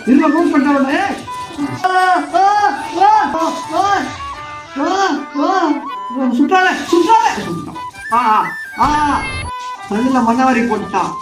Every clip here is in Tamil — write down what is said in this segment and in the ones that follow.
இருங்க மூவ் பண்ண சுற்றால சுற்றால கண்ணுல மண்ணவாரி போட்டான்.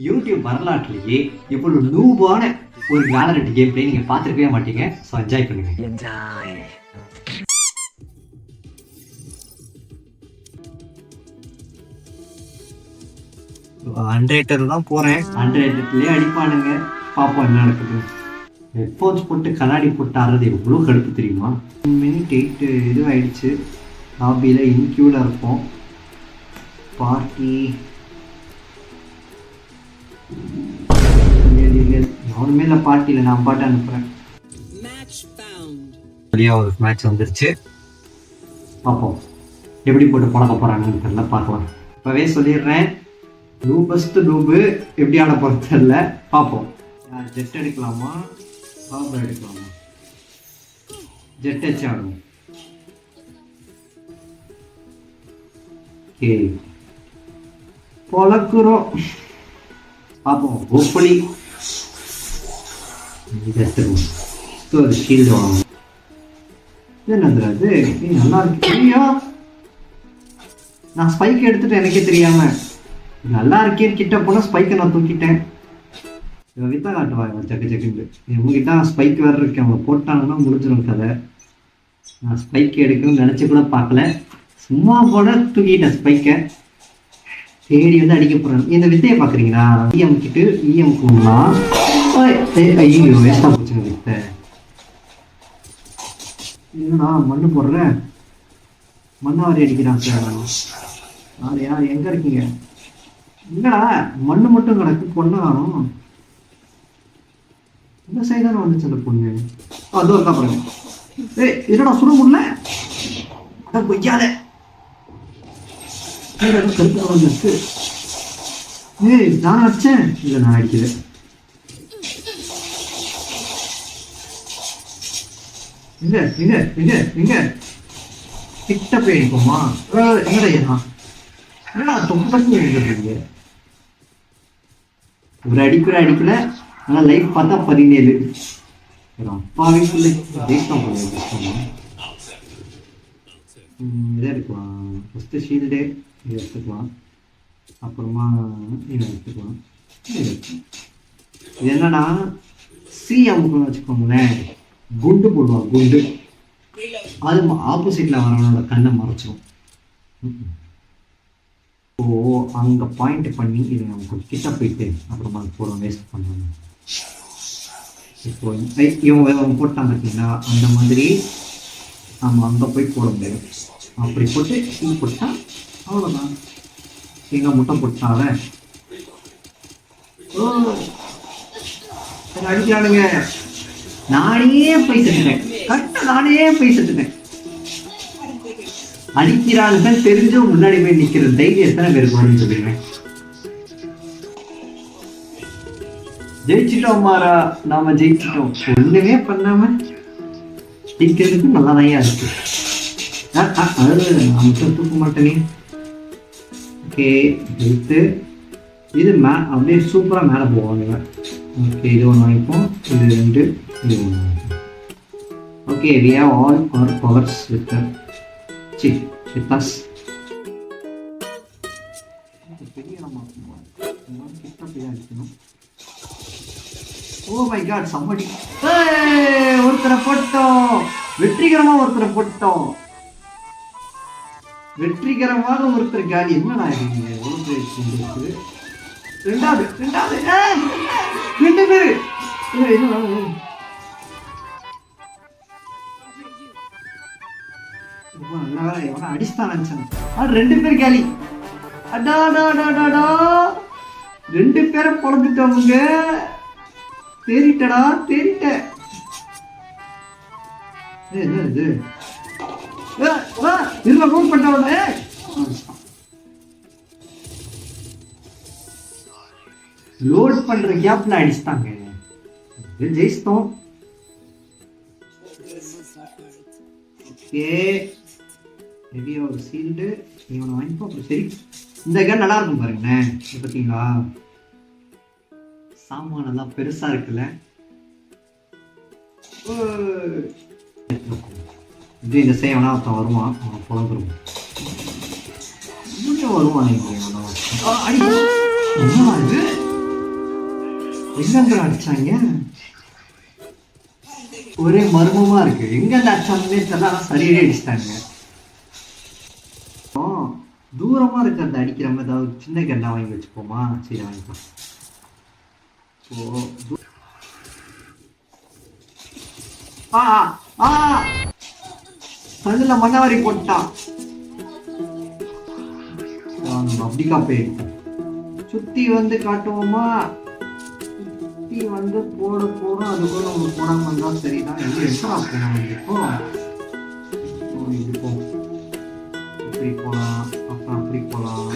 யூடியூப் வரலாற்றிலேயே இவ்வளவு நூபான ஒரு வேலரண்ட் கேம் பிளே நீங்க பார்த்துருக்கவே மாட்டீங்க. ஸோ என்ஜாய் பண்ணுங்க. என்ஜாய். அன்ரேட்டர் தான் போறேன். அன்ரேட்டர்லயே அடிப்பானுங்க. பாப்போம் என்ன நடக்குது. ஹெட்ஃபோன்ஸ் போட்டு கண்ணாடி போட்டு ஆடுறது எவ்வளோ கடுப்பு தெரியுமா? மினிட் 8 இதுவாயிடுச்சு. லாபியில் இன்க்யூவில் இருப்போம். பார்ட்டி யாருமே இல்லை பார்ட்டியில், நான் பாட்டு அனுப்புகிறேன். வழியாக ஒரு மேட்ச் வந்துருச்சு. பார்ப்போம் எப்படி போட்டு பழக்க போகிறாங்கன்னு தெரியல, பார்க்கலாம். இப்போவே சொல்லிடுறேன், லூபஸ்ட் லூபு எப்படி ஆட போகிறது தெரியல, பார்ப்போம். ஜெட் எடுக்கலாமா ஹார்பர் எடுக்கலாமா? ஜெட் வச்சு ஆடுவோம். ஓகே பொழக்குறோம் பார்ப்போம். ஹோப்ஃபுல்லி எடுத்துருவோம். ஒரு ஷீல்டு வாங்கணும். என்னது அது நல்லா இருக்கு. ஐயா நான் ஸ்பைக் எடுத்துட்டேன் எனக்கே தெரியாம. நல்லா இருக்கேன்னு கிட்ட போனால் ஸ்பைக்கை நான் தூக்கிட்டேன். இவன் வித்தா காட்டுவாங்க ஜக்கு ஜக்குண்டு. இவங்ககிட்ட ஸ்பைக் வேறு இருக்கு. அவங்க போட்டாங்கன்னா முடிஞ்சிடும் கதை. நான் ஸ்பைக் எடுக்கணும்னு நினச்சி கூட பார்க்கல. சும்மா கூட தூக்கிட்டேன் ஸ்பைக்கை. தேடி வந்து அடிக்க போகிறேன். இந்த வித்தையை பார்க்குறீங்களா? இஎம் கிட்டு இஎம் கூடனா ஐயோ வேஸ்ட்டாக போச்சுங்க வித்தை. இல்லைண்ணா மண்ணு போடுறேன். மண்ணாவாரி அடிக்கிறான் சார். யார் எங்கே இருக்கீங்க? இல்லடா மண்ணு மட்டும் கிடக்கு. பொண்ணு காணும். இந்த சைடு தானே வந்துச்சு அந்த பொண்ணு. அதோ இருக்கா பாருங்க. என்னடா சுட முடியல. அதான் கொய்யாத கருத்து வந்துச்சு. நான் அடிச்சேன். இல்லை நான் அடிக்கல. எங்க எங்க எங்க எங்க கிட்ட போய் அடிப்போமா? எங்கடா என்னடா தொப்பி எழுதுறீங்க? ஒரு அடிக்கிற அடிக்கல. ஆனால் லைஃப் பார்த்தா 17. அப்பாவே ஜெயிச்சிட்டோம் போல. இதே எடுக்கலாம். ஃபஸ்ட்டு ஷீல்டு இதை எடுத்துக்கலாம். அப்புறமா இதை எடுத்துக்கலாம். இது என்னன்னா அமுக்குன்னு வச்சுக்கோங்களேன். குண்டு போடுவான். குண்டு அது ஆப்போசிட்டில் வரவனோட கண்ணை மறைச்சிடும். ஸோ அங்கே பாயிண்ட் பண்ணி இது நமக்கு கிட்ட போயிட்டு அப்புறமா போடுவோம். வேஸ்ட் பண்ணுவாங்க. இப்போ இவன் போட்டான் பார்த்தீங்கன்னா அந்த மாதிரி நம்ம அங்கே போய் போட முடியாது. அப்படி போட்டு போட்டால் அவ்வளோதான். எங்கள் முட்டை போட்டாவே அடிக்கிறானுங்க. நானே போய் செத்துட்டேன். கரெக்டாக நானே போய் செத்துட்டேன். அடிக்கிறானுங்க தெரிஞ்சும் முன்னாடி போய் நிற்கிற தைரியம் எத்தனை பேருக்கு வரும்னு சொல்லிடுவேன். ஜெயிச்சிட்டோம் மாறா. நாம ஜெயிச்சிட்டோம். ஒண்ணுமே பண்ணாம ஜெயிக்கிறதுக்கு நல்லா தான் இருக்கு. நாம தூக்க மாட்டேனே. ஓகே எடுத்து இது அப்படியே சூப்பரா மேலே போவாங்க. ஓகே இது ஒன்று வாங்கிப்போம். இது 2 இது 1. Okay we have all our powers with us. Oh my god somebody ஒருத்தரை போட்டோம். வெற்றிகரமாக ஒருத்தரை போட்டோம். வெற்றிகரமாக ஒருத்தர் காலி. என்னடா இருக்கீங்க? ரெண்டாவது 2 பேரு நல்ல வேலை. எவனா அடிச்சுதான் நினைச்சாங்க. 2 பேர் காலி. அடாடாடாடாடா 2 பேரை பொழந்துட்டவங்க. தேறிட்டடா தேறிட்ட. என்ன இது? இதுல ரூம் பண்ணவனே லோட் பண்ற கேப்ல அடிச்சிட்டாங்க. ஜெயிச்சிட்டோம். ஓகே ஹெவி ஒரு சீல்டு இவனை வாங்கிப்போம். அப்புறம் சரி இந்த கன் நல்லா இருக்கும் பாருங்களேன். பார்த்தீங்களா சாமான் நல்லா பெருசா இருக்குல்ல. இது இந்த செய்வனா ஒருத்தன் வருவான். அவன் புலந்துருவான். வருவான். இது எங்க அடிச்சாங்க? ஒரே மர்மமா இருக்கு. எங்க அடிச்சாங்கன்னே தெரியல. சரியே அடிச்சிட்டாங்க. தூரமா இருக்கிறத அடிக்கிற மாதிரி ஏதாவது சின்ன கண்ணா வாங்கி வச்சுப்போமா? சரி வாங்கிப்போம். கண்ணுல மண்ணவாரி போட்டான். அப்படிக்கா போயிருக்கோம். சுத்தி வந்து காட்டுவோமா? சுத்தி வந்து போட போறோம். அதுக்குள்ள நம்ம போடாம இருந்தா சரிதான். எங்க போனோம் இதுக்கும் இப்படி போலாம். அப்புறம் அப்படி போலாம்.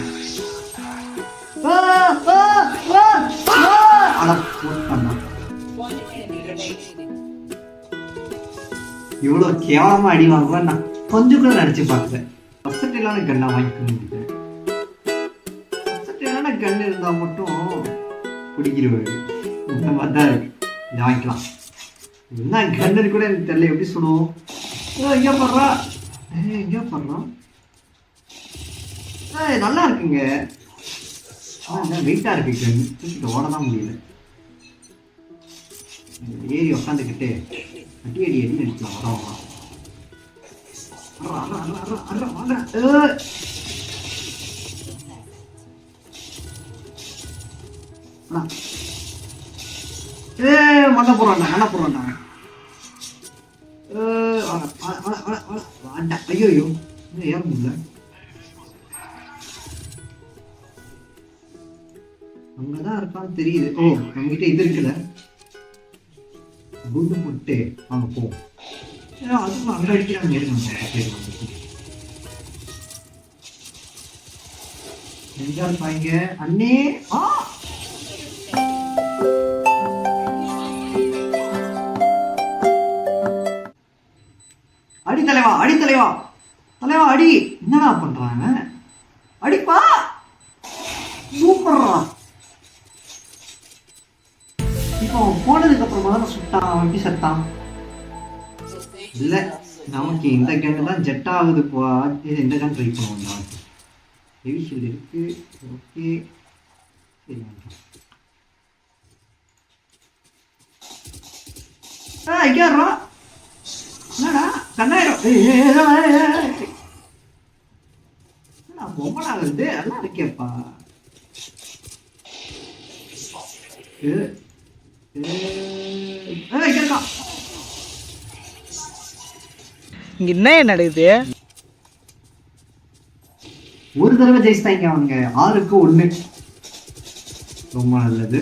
இவ்வளோ கேவலமா அடி வாங்குவேன் நான் கொஞ்சம் கூட நினைச்சு பார்க்குறேன். வசதியிலான கண்ணா வாங்கிக்கணும். வசதியிலான கண் இருந்தா மட்டும் குடிக்கிறவாரு இந்த மாதிரி தான் இருக்கு. இதை வாங்கிக்கலாம். என்ன கண்ணு கூட எனக்கு தெரியல, எப்படி சொல்லுவோம். எங்கேயா படுறா, எங்கேயா படுறான். நல்லா இருக்குங்க. வெயிட்டா இருக்கு கண்ணு, தூக்கிட்டு ஓட தான் முடியல. ஏறி உக்காந்துக்கிட்டு அடி அடி அடி அடிக்கலாம். வரவங்க மண்ண போறான்டா, மண்ண போறான்டா. ஐயோ ஐயோ ஏற முடியல. அங்கதான் இருக்கான்னு தெரியுது. ஓ நம்ம கிட்ட இது இருக்குல்ல, குண்டு போட்டு வாங்க போவோம். அதுவும் அங்க அடிக்கிறாங்க. எங்க இருப்பாங்க அண்ணே. அடி தலைவா, அடி தலைவா, தலைவா அடி. என்னடா பண்றாங்க, அடிப்பா. சூப்பர்ரா. இப்போ போனதுக்கு அப்புறமா தான் சுட்டான். எப்படி செத்தான்? இல்ல நமக்கு இந்த கன் தான் ஜெட் ஆகுது. இந்த கன் ட்ரை பண்ணுவோம். ஹெவி ஷீல்டு இருக்கு. ஓகே சரி. ஐயாரா என்னடா கண்ணாயிரம் பொம்மனா வருது. நல்லா இருக்கேப்பா. இங்க என்ன நடக்குது? ஒரு தடவை ஜெயிச்சிட்டாங்க அவங்க. 6-1. ரொம்ப நல்லது.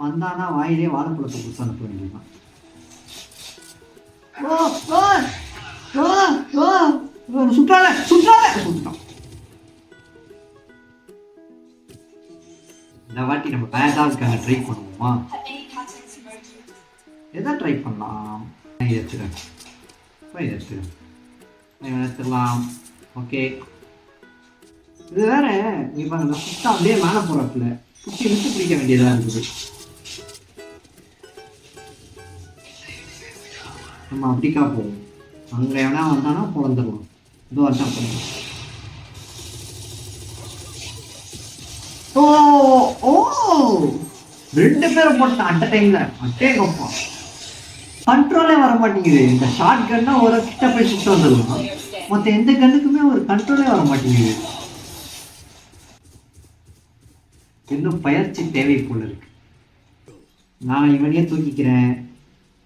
வந்தானா வாயிலே வாழைப்பழத்தை கொடுத்து அனுப்ப வேண்டியதுதான். சுற்றால சுற்றால சுட்டான். இந்த வாட்டி நம்ம பேடாவுக்காக ட்ரை பண்ணுவோமா? எதா ட்ரை பண்ணலாம். எடுத்துடலாம். ஓகே இது வேற இப்போ அந்த சுத்தம் அப்படியே மேலே போகிறப்பல குச்சி விட்டு பிடிக்க வேண்டியதாக இருக்குது. நம்ம அப்படிக்கா போவோம். அங்கே எவனா வந்தானா பிறந்துடலாம். இதோ அதான் பண்ணுவோம். ஓ ஓ 2 பேரும் போட்டான் அட் டைம்ல. அட்டேங்கப்பா கண்ட்ரோலே வர மாட்டேங்குது. இந்த ஷார்ட் கன்னா ஒரு கிட்ட போய் சுட்டு வந்துடலாம். மற்ற எந்த கண்ணுக்குமே ஒரு கண்ட்ரோலே வர மாட்டேங்குது. இன்னும் பயிற்சி தேவை போல இருக்கு. நான் இவனையே தூக்கிக்கிறேன்.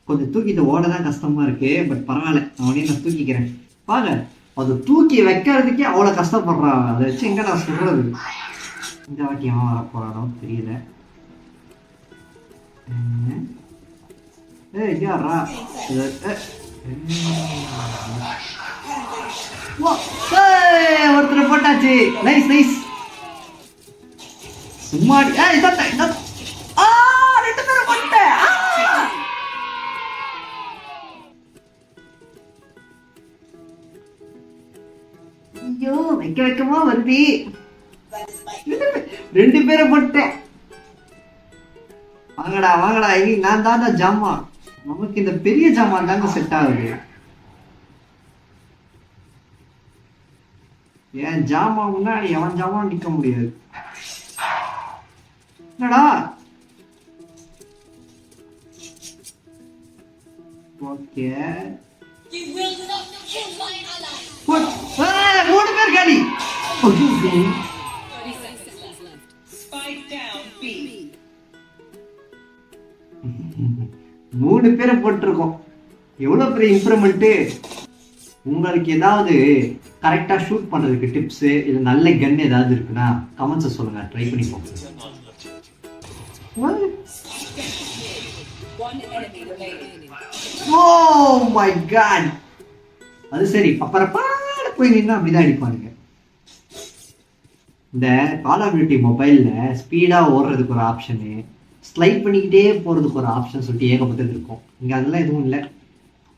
கொஞ்சம் தூக்கிட்டு ஓட தான் கஷ்டமா இருக்கு. பட் பரவாயில்ல, அவனையே நான் தூக்கிக்கிறேன். பாருங்க அது தூக்கி வைக்கிறதுக்கே அவ்வளோ கஷ்டப்படுறான். அதை வச்சு எங்க நான் சொல்றது. இந்த வாட்டி அவன் வரப்போறானோ தெரியல. யாரா ஒருத்தர் போட்டாச்சு. Nice nice. சும்மா ஐயோ வைக்க வைக்கமா வருது. 2 பேரை போட்டேன். வாங்கடா வாங்கடா. இனி நான் தான் ஜாமா. நமக்கு இந்த பெரிய ஜாமான் தாங்க செட் ஆகுது. என் ஜாமா முன்னாடி எவன் ஜாமான் நிக்க முடியாது. என்னடா ஓகே 3 பேர் காலி. 3 பேரை போட்டிருக்கோம். எவ்வளவு பெரிய இம்ப்ரூவ்மெண்ட். உங்களுக்கு ஏதாவது கரெக்டா ஷூட் பண்றதுக்கு டிப்ஸ் இல்ல நல்ல கன் ஏதாவது இருக்குன்னா கமெண்ட்ஸை சொல்லுங்க. ட்ரை பண்ணி போங்க. Oh my god. அது சரி பப்பரப்பாட போய் நின்னா அப்படிதான் அடிப்பானுங்க. இந்த கால் ஆஃப் டியூட்டி மொபைல்ல ஸ்பீடா ஓடுறதுக்கு ஒரு ஆப்ஷனு, ஸ்லைட் பண்ணிக்கிட்டே போகிறதுக்கு ஒரு ஆப்ஷன் சொல்லிட்டு ஏகப்பட்டது இருக்கும். இங்கே அதெல்லாம் எதுவும் இல்லை.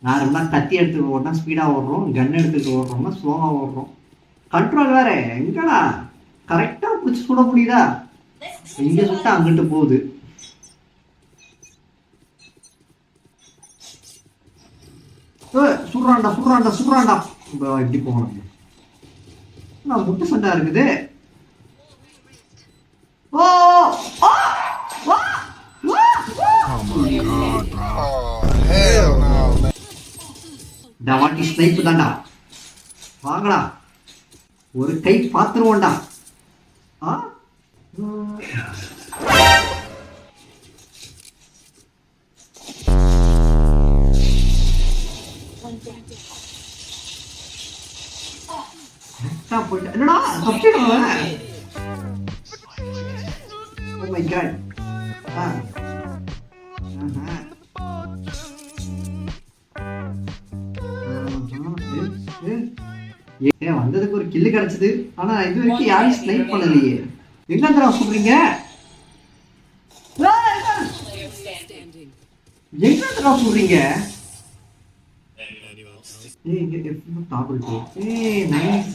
நார்மலாக கத்தி எடுத்துகிட்டு ஓடனா ஸ்பீடாக ஓடுறோம், கன் எடுத்துகிட்டு ஓடுறோம்னா ஸ்லோவாக ஓடுறோம். கண்ட்ரோல் வேற எங்கடா கரெக்டாக பிடிச்சி சுட முடியுதா? இங்கே சுட்டா அங்கிட்டு போகுது. சுடுறான்டா சுடுறான்டா சுடுறான்டா. இப்போ எப்படி போகணும்? நான் முட்டை சண்டா இருக்குது. ஓ ஓ ஓ வாட்டி ஸ்னைப்பு தான்டா. வாங்கடா ஒரு கை பார்த்துருவோண்டா. என்னடா தப்பிச்சிடுவேன். Oh my god. வந்ததுக்கு ஒரு கில்லு கிடைச்சது. ஆனா இது வரைக்கும் யாரும் ஸ்னைப் பண்ணலையே. எங்க தடவை சொல்றீங்க? எங்க தடவை சொல்றீங்க?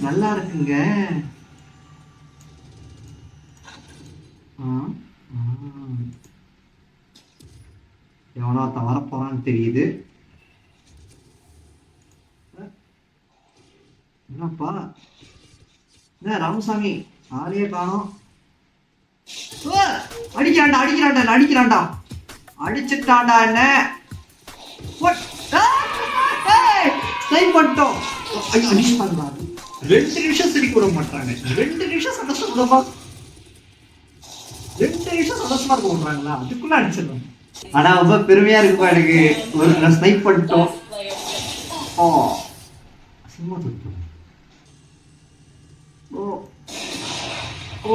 நல்லா இருக்குங்க. எவனோ தவற போறான்னு தெரியுது. என்னப்பா என்ன ராமசாமி ஆளையே காணோம். அடிக்கிறான்டா அடிக்கிறான்டா அடிக்கிறான்டா அடிச்சுட்டான்டா. என்ன பண்ணிட்டோம்? 2 நிமிஷம் சிரிக்க விட மாட்டாங்க. 2 நிமிஷம் சந்தோஷமா 2 நிமிஷம் சந்தோஷமா இருக்க விடுறாங்களா? அதுக்குள்ள அடிச்சிடணும். ஆனா ரொம்ப பெருமையா இருக்குப்பா எனக்கு. ஒரு ஸ்னைப் பண்ணிட்டோம். ஓ சும்மா தொட்டோம். ஓ ஓ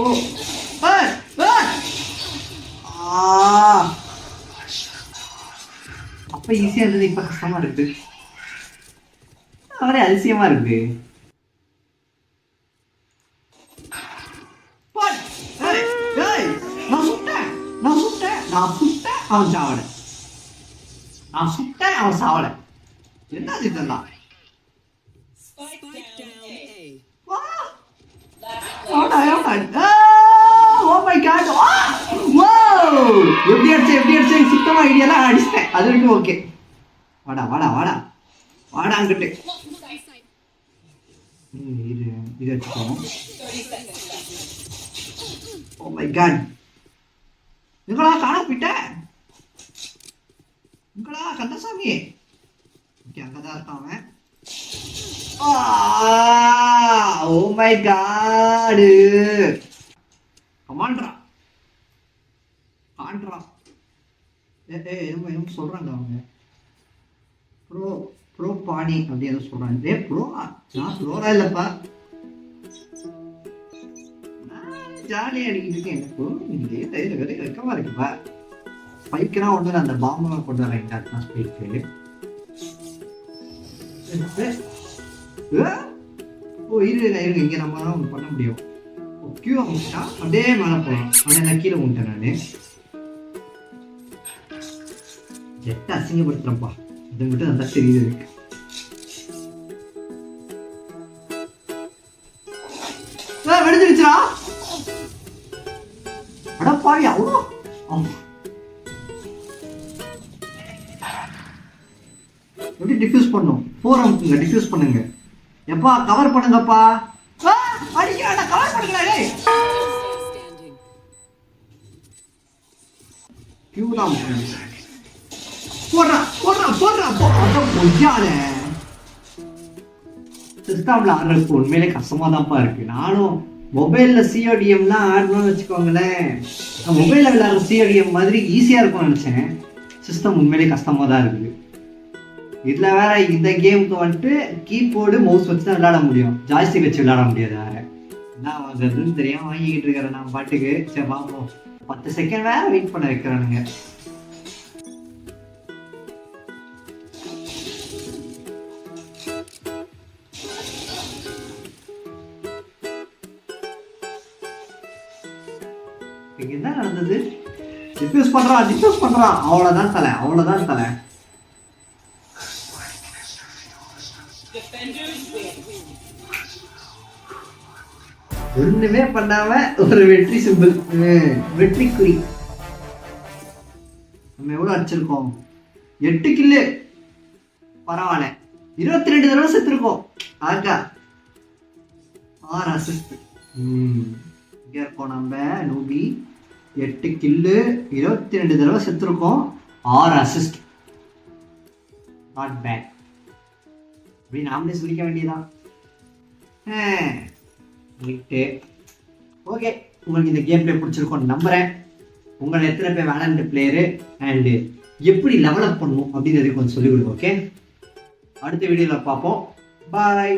அப்ப ஈஸியா இருந்தது, இப்ப கஷ்டமா இருக்கு. அவரே அதிசயமா இருக்கு. அவன் சாவல. நான் சுட்டேன் அவன் சாவல. என்னது இதெல்லாம்? எப்படி அடிச்சேன் சுத்தமா ஐடியாலாம் அடிச்சிட்டேன். அது வரைக்கும் ஓகே. வாடா வாடா வாடா வாடா அங்கிட்டு. இது வச்சுக்கோங்க. ஓ மை காட். எங்களா காண போயிட்ட? எங்களா கந்தசாமி? அங்கதான் இருக்கான் அவன். Oh my god. கமாண்ட்ரா காண்ட்ரா. என்ன சொல்றாங்க அவங்க? ப்ரோ ப்ரோ பாணி அப்படி ஏதோ சொல்றாங்க. ப்ரோ நான் ப்ரோரா இல்லப்பா. ஜாலியாக அடிக்கிட்டு இருக்கேன். எனக்கு வெக்கமா இருக்குப்பா. ஸ்பைக்கெல்லாம் ஒன்று அந்த பாம்பை கொண்டு வரேன். அதுதான் ஸ்பைக்கு. ஓ இரு இங்கே நம்ம தான் ஒன்று பண்ண முடியும். கியூ முடிச்சா அப்படியே மேலே போகலாம். ஆனால் நான் கீழே விட்டேன். நான் ஜெட்டை அசிங்கப்படுத்துறேன்ப்பா. இது மட்டும் நல்லா தெரியுது எனக்கு. வெடிச்சிருச்சா? அடப்பாவி அவ்வளோ எப்படி டிஃப்யூஸ் பண்ணும்? 4 அமுக்குங்க, டிஃப்யூஸ் பண்ணுங்க. எப்பா கவர் பண்ணுங்கப்பா. அடிக்கிறாடா கவர் பண்ணுங்கடா. டேய் கியூ தான் போடுறா போடுறா போடுறா போடுறா. சிஸ்டம்ல ஆடுறதுக்கு உண்மையிலே கஷ்டமா தான்ப்பா இருக்கு. நானும் மொபைல்ல சிஓடிஎம்லாம் ஆடணும்னு வச்சுக்கோங்களேன். நான் மொபைல்ல விளையாடுற சிஓடிஎம் மாதிரி ஈஸியா இருக்கும்னு நினைச்சேன். சிஸ்டம் உண்மையிலே கஷ்டமா தான் இருக்குது. இதுல வேற இந்த கேமுக்கு வந்துட்டு கீபோர்டு மவுஸ் வச்சு தான் விளையாட முடியும். ஜாய்ஸ்டிக் வச்சு விளையாட முடியாது. வேற என்ன வாங்குறதுன்னு தெரியாம வாங்கிக்கிட்டு இருக்கிறேன் நான் பாட்டுக்கு. சரி பாப்போம். 10 செகண்ட் வேற வெயிட் பண்ண வைக்கிறானுங்க. இங்க என்ன நடந்தது? டிஃப்யூஸ் பண்ணுறான் அவ்வளோதான் தலை ஒண்ணுமே பண்ணாம ஒரு வெற்றி சிம்பிள், வெற்றி குறி. நம்ம எவ்வளவு அடிச்சிருக்கோம்? 8 கில்லு. பரவாயில்ல, 22 தடவை செத்துருக்கோம். ஆகா 6 அசிஸ்ட். இங்க இருக்கோம் நம்ம நூபி. 8 கில்லு, 22 தடவை செத்துருக்கோம், 6 அசிஸ்ட். Not bad. அப்படி நாமளே சொல்லிக்க வேண்டியதான். ஓகே, உங்களுக்கு இந்த கேம் பிளே பிடிச்சிருக்கோன்னு நம்புறேன். உங்களை எத்தனை பேர் வேலண்ட் பிளேயரு அண்ட் எப்படி லெவலப் பண்ணணும் அப்படிங்கிறது கொஞ்சம் சொல்லிக் கொடுங்க. ஓகே, அடுத்த வீடியோவில் பார்ப்போம். பாய்.